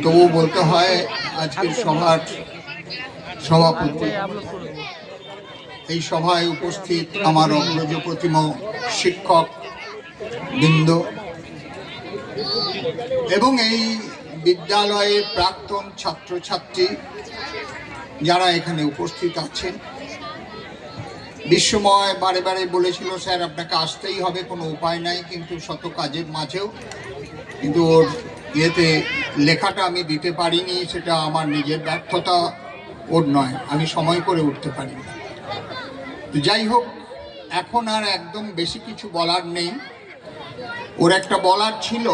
তবু বলতে হয় আজকের সভার সভাপতি, এই সভায় উপস্থিত আমার অগ্রজ প্রতিম শিক্ষক বৃন্দ এবং এই বিদ্যালয়ের প্রাক্তন ছাত্রছাত্রী যারা এখানে উপস্থিত আছেন। বিশ্বময় বারে বারে বলেছিল, স্যার আপনাকে আসতেই হবে, কোনো উপায় নাই, কিন্তু শত কাজের মাঝেও কিন্তু ওর ইয়েতে লেখাটা আমি দিতে পারিনি, সেটা আমার নিজের ব্যর্থতা, ওর নয়, আমি সময় করে উঠতে পারিনি। যাই হোক, এখন আর একদম বেশি কিছু বলার নেই। ওর একটা বলার ছিল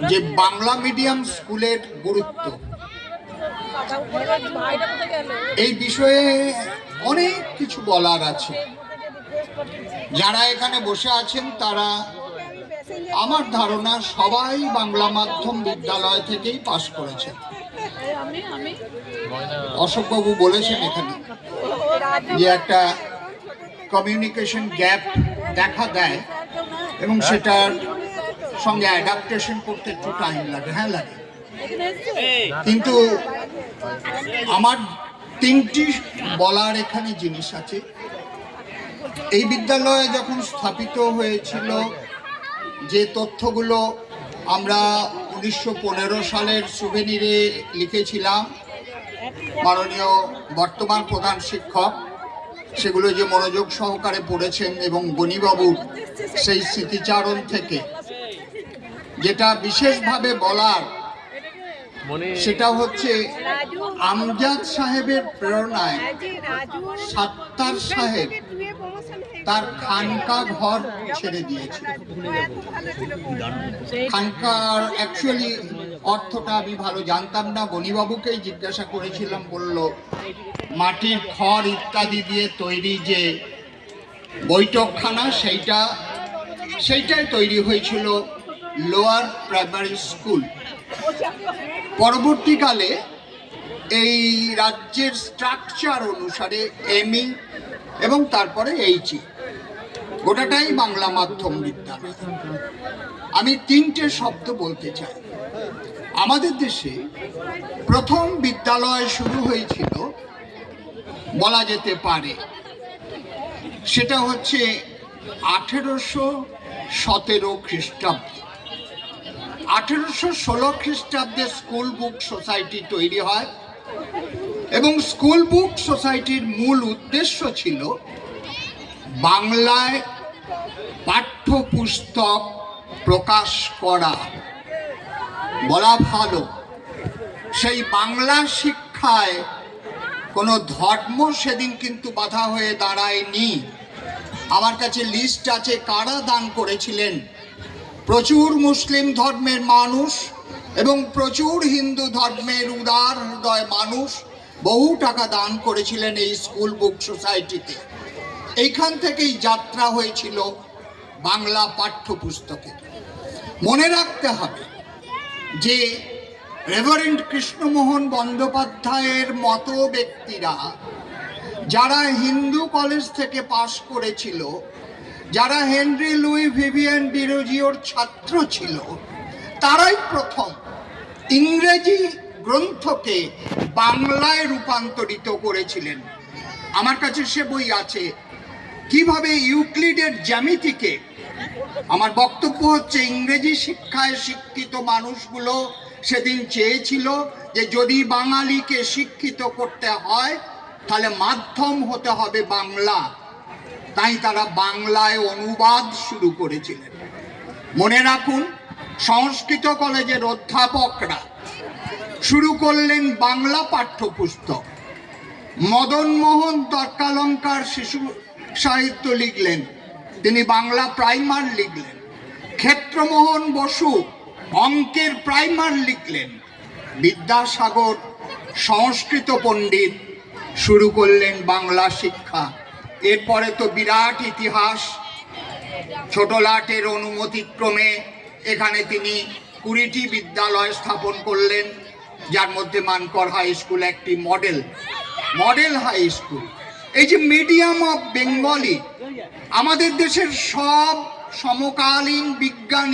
যে বাংলা মিডিয়াম স্কুলের গুরুত্ব, এই বিষয়ে অনেক কিছু বলার আছে। যারা এখানে বসে আছেন তারা আমার ধারণা সবাই বাংলা মাধ্যম বিদ্যালয় থেকেই পাশ করেছেন। অশোকবাবু বলেছেন এখানে যে একটা কমিউনিকেশন গ্যাপ দেখা দেয় এবং সেটার সঙ্গে অ্যাডাপ্টেশন করতে একটু টাইম লাগে। হ্যাঁ লাগে, কিন্তু আমার তিনটি বলার এখানে জিনিস আছে। এই বিদ্যালয়ে যখন স্থাপিত হয়েছিল, যে তথ্যগুলো আমরা 1915 সালের সুভেনিরে লিখেছিলাম মাননীয় বর্তমান প্রধান শিক্ষক, সেগুলো যে মনোযোগ সহকারে পড়েছেন, এবং গণিবাবুর সেই স্মৃতিচারণ থেকে যেটা বিশেষভাবে বলার, সেটা হচ্ছে আমজাদ সাহেবের প্রেরণায় সাত্তার সাহেব তার খানকা ঘর ছেড়ে দিয়েছিল। খানকার অ্যাকচুয়ালি অর্থটা আমি ভালো জানতাম না, গণিবাবুকেই জিজ্ঞাসা করেছিলাম, বলল মাটির খড় ইত্যাদি দিয়ে তৈরি যে বৈঠকখানা, সেইটাই তৈরি হয়েছিল লোয়ার প্রাইমারি স্কুল। পরবর্তীকালে এই রাজ্যের স্ট্রাকচার অনুসারে এমই এবং তারপরে এইচই, গোটাটাই বাংলা মাধ্যম বিদ্যালয়। আমি তিনটে শব্দ বলতে চাই। আমাদের দেশে প্রথম বিদ্যালয় শুরু হয়েছিল বলা যেতে পারে, সেটা হচ্ছে 1817 খ্রিস্টাব্দে। 1816 খ্রিস্টাব্দে স্কুল বুক সোসাইটি তৈরি হয় এবং স্কুল বুক সোসাইটির মূল উদ্দেশ্য ছিল বাংলায় পাঠ্যপুস্তক প্রকাশ করা। বলা ভালো, সেই বাংলা শিক্ষায় কোনো ধর্ম সেদিন কিন্তু বাধা হয়ে দাঁড়ায়নি। আমার কাছে লিস্ট আছে কারা দান করেছিলেন। প্রচুর মুসলিম ধর্মের মানুষ এবং প্রচুর হিন্দু ধর্মের উদার হৃদয় মানুষ বহু টাকা দান করেছিলেন এই স্কুল বুক সোসাইটিতে। এইখান থেকেই যাত্রা হয়েছিল বাংলা পাঠ্যপুস্তকে। মনে রাখতে হবে যে রেভারেন্ড কৃষ্ণমোহন বন্দ্যোপাধ্যায়ের মতো ব্যক্তিরা, যারা হিন্দু কলেজ থেকে পাশ করেছিল, যারা হেনরি লুই ভিভিয়ান ডিরোজিওর ছাত্র ছিল, তারাই প্রথম ইংরেজি গ্রন্থকে বাংলায় রূপান্তরিত করেছিলেন। আমার কাছে সে বই আছে, কিভাবে ইউক্লিডের জ্যামিতিকে, আমার বক্তব্য হচ্ছে ইংরেজি শিক্ষায় শিক্ষিত মানুষগুলো সেদিন চেয়েছিল যে যদি বাঙালিকে শিক্ষিত করতে হয় তাহলে মাধ্যম হতে হবে বাংলা, তাই তারা বাংলায় অনুবাদ শুরু করেছিলেন। মনে রাখুন, সংস্কৃত কলেজের অধ্যাপকরা শুরু করলেন বাংলা পাঠ্যপুস্তক। মদনমোহন তর্কালঙ্কার শিশু সাহিত্য লিখলেন, তিনি বাংলা প্রাইমার লিখলেন। ক্ষেত্রমোহন বসু অঙ্কের প্রাইমার লিখলেন। বিদ্যাসাগর সংস্কৃত পণ্ডিত শুরু করলেন বাংলা শিক্ষা। এরপরে তো বিরাট ইতিহাস। ছোটলাটের অনুমতিক্রমে এখানে তিনি 20টি বিদ্যালয় স্থাপন করলেন, যার মধ্যে মানকর হাই স্কুল একটি মডেল হাই স্কুল। এই যে মিডিয়াম অফ বেঙ্গলি, আমাদের দেশের সব সমকালীন বিজ্ঞানী